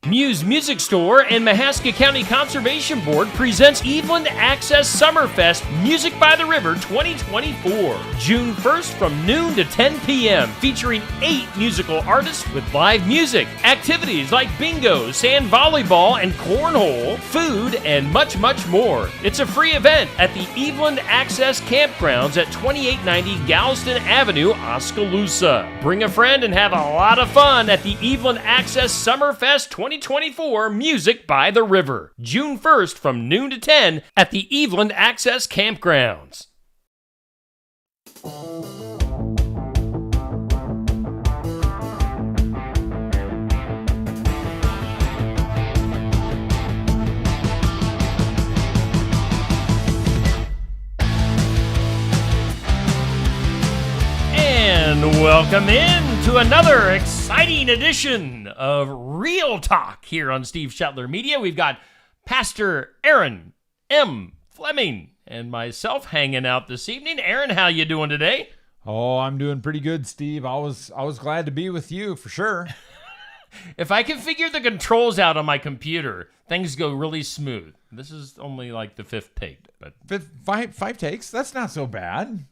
Muse Music Store and Mahaska County Conservation Board presents Eveland Access Summerfest Music by the River 2024. June 1st from noon to 10 p.m. featuring 8 musical artists with live music, activities like bingo, sand volleyball, and cornhole, food, and much, much more. It's a free event at the Eveland Access Campgrounds at 2890 Galveston Avenue, Oskaloosa. Bring a friend and have a lot of fun at the Eveland Access Summerfest 2024 Music by the River, June 1st from noon to 10 at the Eveland Access Campgrounds. And welcome in to another exciting edition of Real Talk here on Steve Shetler Media. We've got Pastor Aaron M. Fleming and myself hanging out this evening. Aaron, how you doing today? Oh, I'm doing pretty good, Steve. I was glad to be with you for sure. If I can figure the controls out on my computer, things go really smooth. This is only like the 5th take, but five takes. That's not so bad.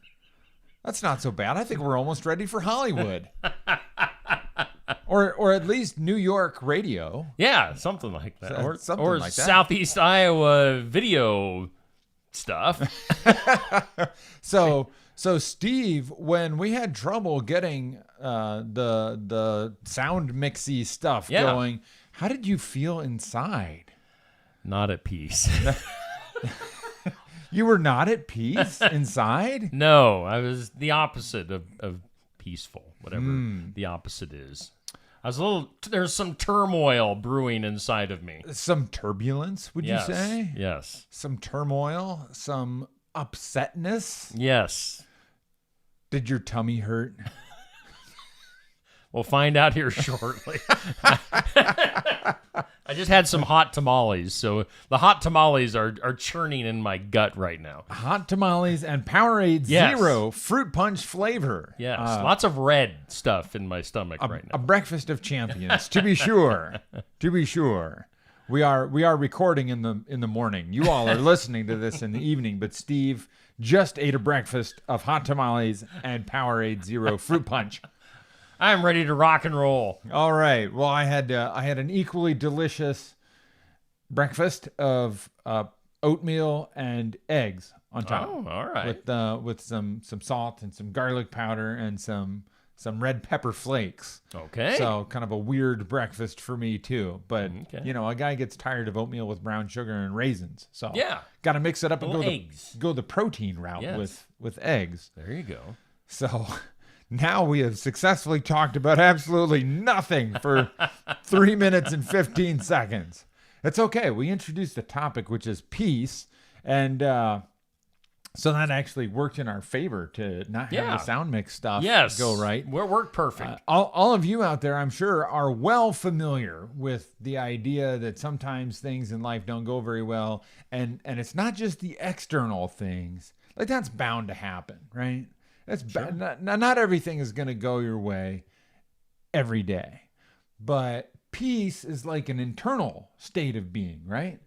That's not so bad. I think we're almost ready for Hollywood. or at least New York radio. Yeah, something like that. Or like that. Southeast Iowa video stuff. So Steve, when we had trouble getting the sound mixy stuff going, how did you feel inside? Not at peace. You were not at peace inside? No, I was the opposite of peaceful, whatever the opposite is. I was there's some turmoil brewing inside of me. Some turbulence, would you say? Yes. Some turmoil, some upsetness? Yes. Did your tummy hurt? We'll find out here shortly. I just had some hot tamales, so the hot tamales are churning in my gut right now. Hot tamales and Powerade Zero fruit punch flavor. Yes, lots of red stuff in my stomach right now. A breakfast of champions, to be sure. To be sure. We are recording in the morning. You all are listening to this in the evening, but Steve just ate a breakfast of hot tamales and Powerade Zero fruit punch. I'm ready to rock and roll. All right. Well, I had an equally delicious breakfast of oatmeal and eggs on top. Oh, all right. With some salt and some garlic powder and some red pepper flakes. Okay. So kind of a weird breakfast for me too. But okay. a guy gets tired of oatmeal with brown sugar and raisins. So got to mix it up and go the protein route with eggs. There you go. So now we have successfully talked about absolutely nothing for 3 minutes and 15 seconds. It's okay. We introduced a topic, which is peace. And so that actually worked in our favor to not have the sound mix stuff go right. We're work perfect. All of you out there, I'm sure, are well familiar with the idea that sometimes things in life don't go very well. And it's not just the external things. Like, that's bound to happen, right? That's sure. Not everything is going to go your way every day, but peace is like an internal state of being, right?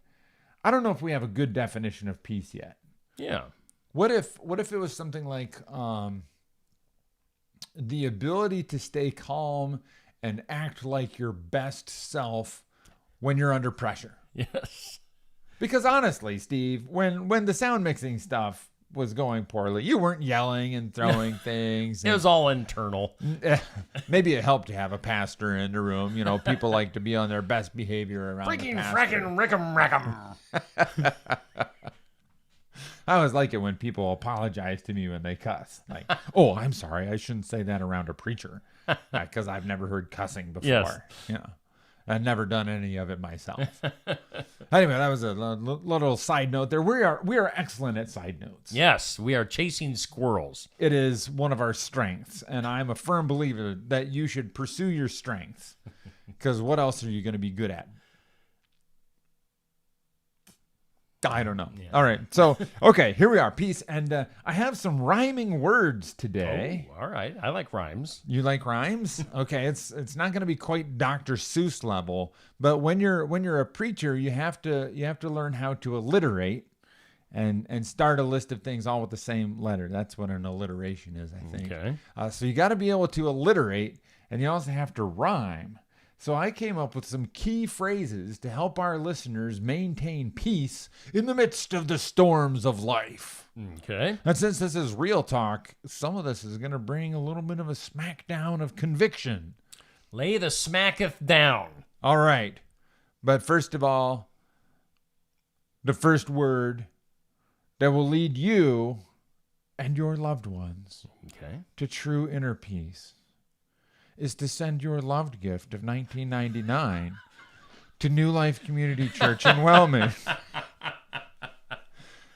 I don't know if we have a good definition of peace yet. Yeah. What if it was something like the ability to stay calm and act like your best self when you're under pressure? Yes. Because honestly, Steve, when the sound mixing stuff was going poorly, you weren't yelling and throwing things. It was all internal. Maybe it helped to have a pastor in the room. People like to be on their best behavior around freaking the pastor. frackin' rickum rackum. I always like it when people apologize to me when they cuss. Like, oh, I'm sorry, I shouldn't say that around a preacher, because I've never heard cussing before. Yes. I've never done any of it myself. Anyway, that was a little side note there. We are excellent at side notes. Yes, we are chasing squirrels. It is one of our strengths, and I'm a firm believer that you should pursue your strengths, because what else are you going to be good at? I don't know. Yeah. All right. So, okay, here we are. Peace. And I have some rhyming words today. Oh, all right. I like rhymes. You like rhymes? Okay, it's not going to be quite Dr. Seuss level, but when you're a preacher, you have to learn how to alliterate and start a list of things all with the same letter. That's what an alliteration is, I think. Okay. So you got to be able to alliterate, and you also have to rhyme. So I came up with some key phrases to help our listeners maintain peace in the midst of the storms of life. Okay. And since this is real talk, some of this is going to bring a little bit of a smackdown of conviction. Lay the smacketh down. All right. But first of all, the first word that will lead you and your loved ones Okay. to true inner peace is to send your loved gift of 1999 to New Life Community Church in Wellman.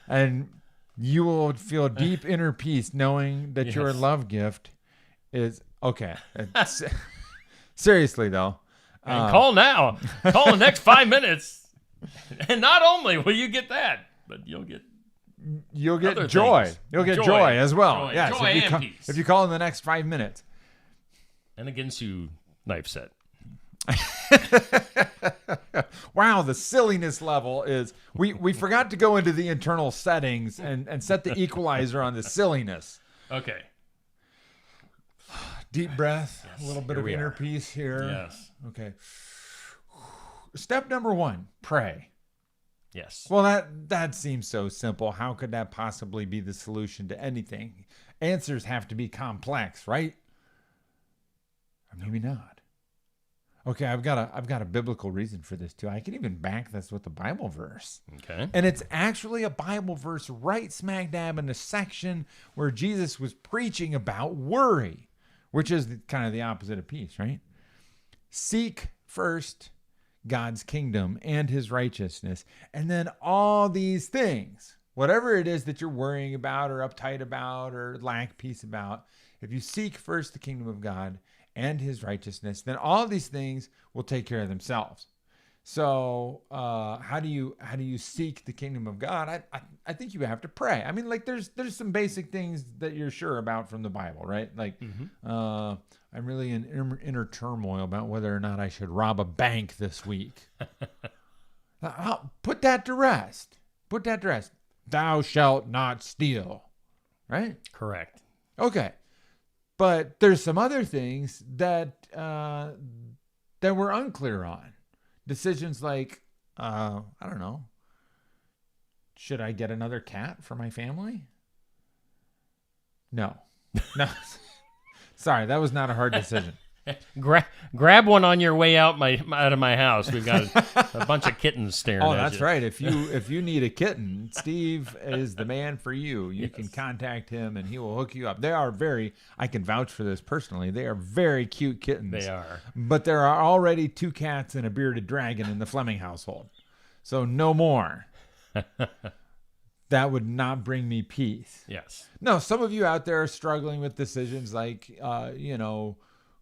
And you will feel deep inner peace knowing that your Yes. love gift is okay. Seriously though, And call now. Call the next 5 minutes. And not only will you get that, but you'll get other joy. things. You'll get Joy. joy as well. Joy. Yes, Joy if you and peace. if you call in the next 5 minutes. an Ginsu knife set. Wow, the silliness level is we forgot to go into the internal settings and set the equalizer on the silliness. Okay. Deep breath, Yes, a little bit here of we inner are. peace here. Yes. Okay. Step number 1, pray. Yes. Well, that seems so simple. How could that possibly be the solution to anything? Answers have to be complex, right? Or maybe not. Okay, I've got a biblical reason for this too. I can even back this with a Bible verse. Okay. And it's actually a Bible verse right smack dab in the section where Jesus was preaching about worry, which is kind of the opposite of peace, right? Seek first God's kingdom and his righteousness, and then all these things, whatever it is that you're worrying about or uptight about or lack peace about, if you seek first the kingdom of God and his righteousness, then all these things will take care of themselves. So how do you seek the kingdom of God? I think you have to pray. I mean, like there's some basic things that you're sure about from the Bible, right? Like I'm really in inner turmoil about whether or not I should rob a bank this week. Put that to rest. Put that to rest. Thou shalt not steal, right? Correct. Okay. But there's some other things that we're unclear on. Decisions like, I don't know, should I get another cat for my family? No. Sorry, that was not a hard decision. Grab one on your way out of my house. We've got a bunch of kittens staring at you. Oh, that's right. If you need a kitten, Steve is the man for you. You can contact him and he will hook you up. They are I can vouch for this personally. They are very cute kittens. They are. But there are already 2 cats and a bearded dragon in the Fleming household. So no more. That would not bring me peace. Yes. No, some of you out there are struggling with decisions like,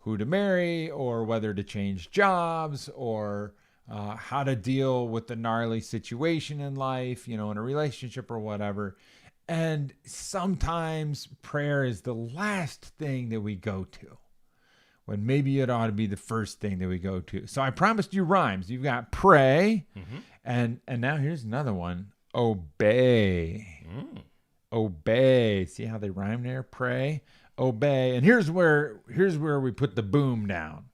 who to marry or whether to change jobs or how to deal with the gnarly situation in life, in a relationship or whatever. And sometimes prayer is the last thing that we go to when maybe it ought to be the first thing that we go to. So I promised you rhymes. You've got pray and now here's another one. Obey. Obey. See how they rhyme there? Pray, obey. And here's where we put the boom down.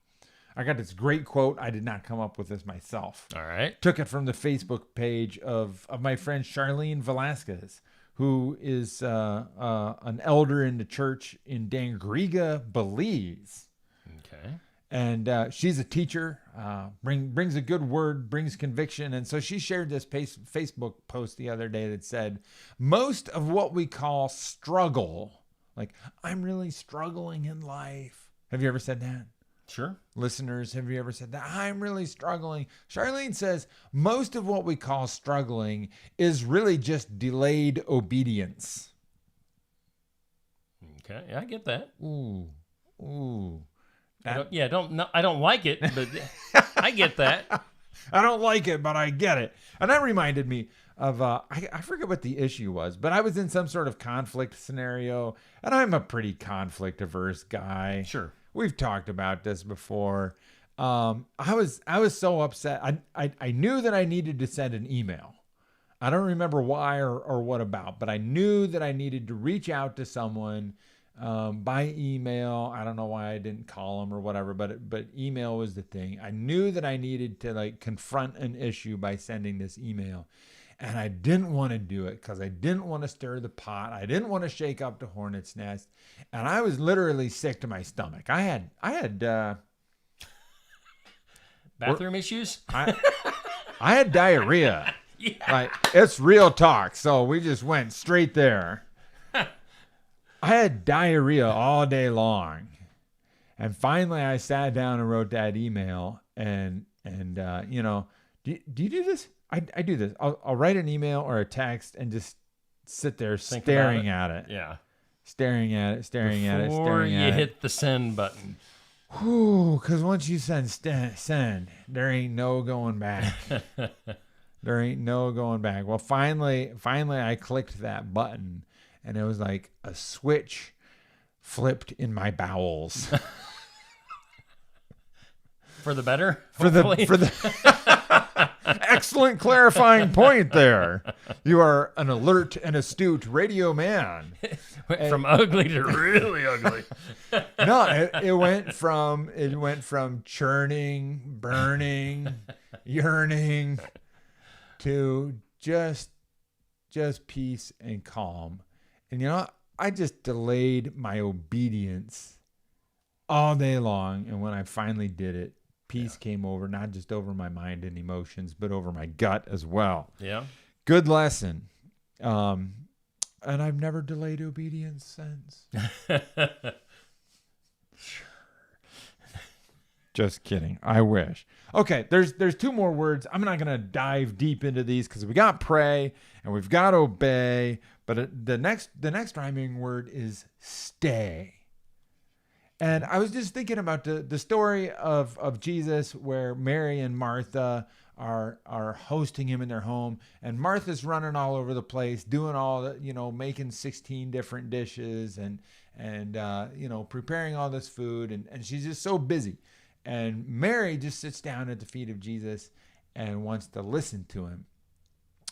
I got this great quote. I did not come up with this myself. All right. Took it from the Facebook page of my friend Charlene Velasquez, who is an elder in the church in Dangriga, Belize. Okay. And she's a teacher, brings a good word, brings conviction. And so she shared this Facebook post the other day that said, most of what we call struggle, like I'm really struggling in life. Have you ever said that? Sure. Listeners, have you ever said that? I'm really struggling. Charlene says, most of what we call struggling is really just delayed obedience. Okay. Yeah, I get that. Ooh. I don't like it, but I get that. I don't like it, but I get it. And that reminded me, I forget what the issue was, but I was in some sort of conflict scenario, and I'm a pretty conflict averse guy. Sure. We've talked about this before. I was so upset. I knew that I needed to send an email. I don't remember why or what about, but I knew that I needed to reach out to someone by email. I don't know why I didn't call them or whatever, but email was the thing. I knew that I needed to like confront an issue by sending this email. And I didn't want to do it because I didn't want to stir the pot. I didn't want to shake up the hornet's nest. And I was literally sick to my stomach. I had bathroom issues? I had diarrhea. Yeah. Like, it's real talk. So we just went straight there. I had diarrhea all day long. And finally I sat down and wrote that email and you know, do you do this? I do this. I'll write an email or a text and just sit there staring at it. Yeah. Staring at it. Before you hit the send button. Whew, because once you send, there ain't no going back. There ain't no going back. Well, finally I clicked that button and it was like a switch flipped in my bowels. For the better? For the excellent clarifying point there. You are an alert and astute radio man. Went from ugly to really ugly. No, it went from churning, burning, yearning to just peace and calm. And you know, I just delayed my obedience all day long, and when I finally did it, peace came over, not just over my mind and emotions, but over my gut as well. Yeah. Good lesson. And I've never delayed obedience since. Just kidding. I wish. Okay, there's two more words. I'm not going to dive deep into these because we got pray and we've got obey, but the next rhyming word is stay. And I was just thinking about the story of Jesus where Mary and Martha are hosting him in their home, and Martha's running all over the place, doing all the, you know, making 16 different dishes and you know, preparing all this food, and she's just so busy. And Mary just sits down at the feet of Jesus and wants to listen to him.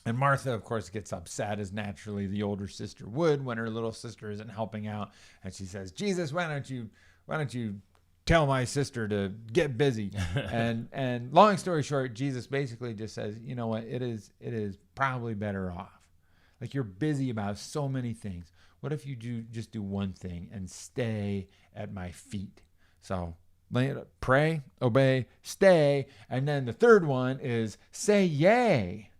And Martha, of course, gets upset, as naturally the older sister would when her little sister isn't helping out. And she says, Jesus, why don't you tell my sister to get busy? and long story short, Jesus basically just says, you know what, it is probably better off. Like, you're busy about so many things. What if you just do one thing and stay at my feet? So pray, obey, stay. And then the third one is say yay.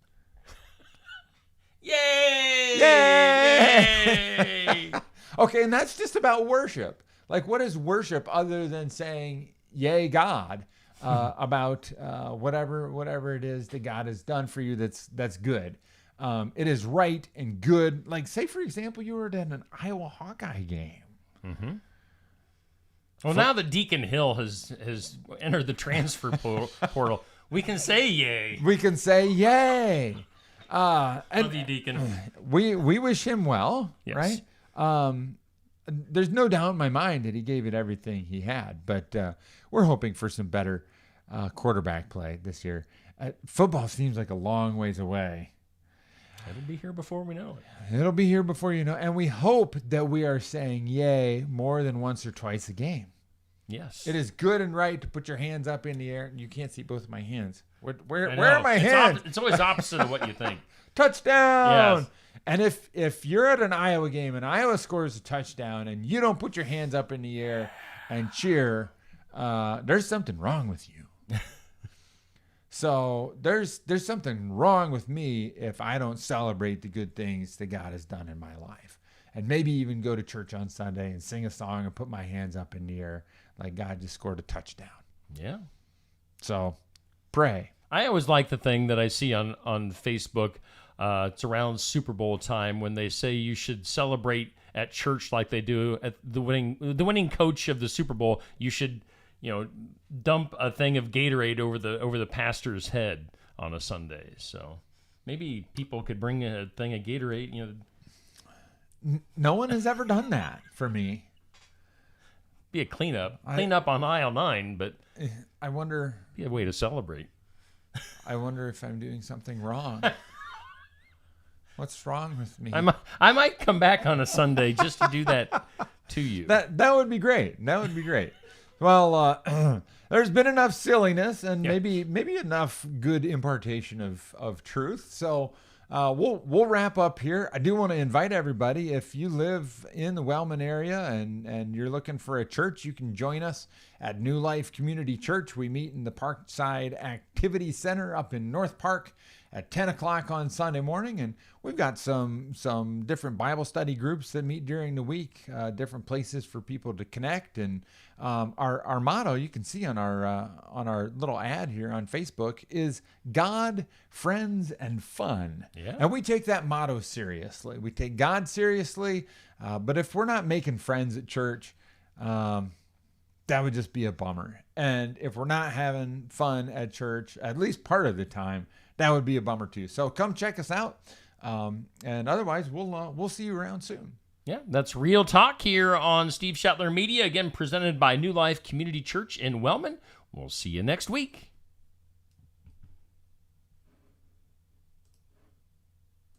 Yay! Yay! Okay, and that's just about worship. Like, what is worship other than saying yay God about whatever it is that God has done for you that's good. It is right and good. Like, say, for example, you were at an Iowa Hawkeye game. Mm-hmm. Well, now that Deacon Hill has entered the transfer portal, we can say yay. We can say yay. Love you, Deacon. We wish him well, yes. Right? There's no doubt in my mind that he gave it everything he had, but we're hoping for some better quarterback play this year. Football seems like a long ways away. It'll be here before we know it. It'll be here before you know. And we hope that we are saying yay more than once or twice a game. Yes. It is good and right to put your hands up in the air. You can't see both of my hands. Where are my hands? It's always opposite of what you think. Touchdown. Yes. And if you're at an Iowa game and Iowa scores a touchdown and you don't put your hands up in the air and cheer, there's something wrong with you. So there's something wrong with me if I don't celebrate the good things that God has done in my life. And maybe even go to church on Sunday and sing a song and put my hands up in the air like God just scored a touchdown. Yeah. So pray. I always like the thing that I see on Facebook. It's around Super Bowl time when they say you should celebrate at church like they do at the winning coach of the Super Bowl. You should, dump a thing of Gatorade over the pastor's head on a Sunday. So Maybe people could bring a thing of Gatorade. You know, No one has ever done that for me. be a cleanup on aisle 9, but I wonder. be a way to celebrate. I wonder if I'm doing something wrong. What's wrong with me? I might come back on a Sunday just to do that to you. That would be great. That would be great. Well, there's been enough silliness and maybe enough good impartation of truth. So we'll wrap up here. I do want to invite everybody, if you live in the Wellman area and you're looking for a church, you can join us at New Life Community Church. We meet in the Parkside Activity Center up in North Park at 10 o'clock on Sunday morning. And we've got some different Bible study groups that meet during the week, different places for people to connect. And our motto, you can see on our little ad here on Facebook, is God, Friends, and Fun. Yeah. And we take that motto seriously. We take God seriously. But if we're not making friends at church, that would just be a bummer. And if we're not having fun at church, at least part of the time, that would be a bummer too. So come check us out. And otherwise, we'll see you around soon. Yeah, that's Real Talk here on Steve Shetler Media, again presented by New Life Community Church in Wellman. We'll see you next week.